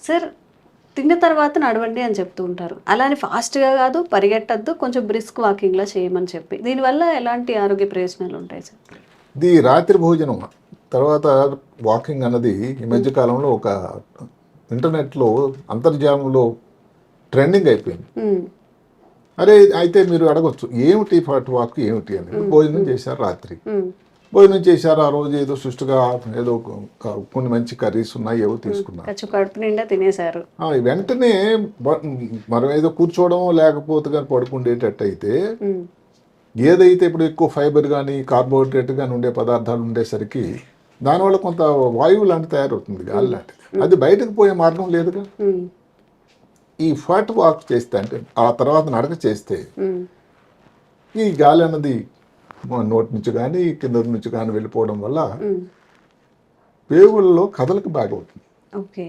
Sir తిన్న తర్వాత నడవండి అని చెప్తూ ఉంటారు. అలానే ఫాస్ట్‌గా కాదు, పరిగెట్టొద్దు, కొంచెం బ్రిస్క్ వాకింగ్‌లా చేయమని చెప్పి. దీనివల్ల ఎలాంటి ఆరోగ్య ప్రయోజనాలు ఉంటాయి సార్? ఇది రాత్రి భోజనం తర్వాత వాకింగ్ అన్నది ఈ మధ్య కాలంలో ఒక ఇంటర్నెట్లో అంతర్జాలంలో ట్రెండింగ్ అయిపోయింది. హ్మ్. అరే అయితే మీరు అడగొచ్చు ఏమిటి ఫాట్ వాక్ ఏమిటి అని. భోజనం చేశారు రాత్రి, హ్మ్. భోజనం చేశారు ఆ రోజు ఏదో సుష్టుగా ఏదో కొన్ని మంచి కర్రీస్ ఉన్నాయి ఏవో తీసుకున్నారు. కడుపు నిండా తినేశారు. వెంటనే మనం ఏదో కూర్చోవడం లేకపోతే కానీ పడుకుండేటట్టు అయితే హ్మ్. ఏదైతే ఇప్పుడు ఎక్కువ ఫైబర్ కానీ కార్బోహైడ్రేట్ కానీ ఉండే పదార్థాలు ఉండేసరికి దానివల్ల కొంత వాయువు లాంటి తయారవుతుంది, గాలి లాంటిది. అది బయటకు పోయే మార్గం లేదుగా. హ్మ్. ఈ ఫాట్ వాక్ చేస్తే అంటే ఆ తర్వాత నడక చేస్తే హ్మ్. ఈ గాలి అన్నది నోటి నుంచి కానీ కింద నుంచి కానీ వెళ్ళిపోవడం వల్ల హ్మ్. పేగులలో కదలిక బాగా అవుతుంది. ఓకే.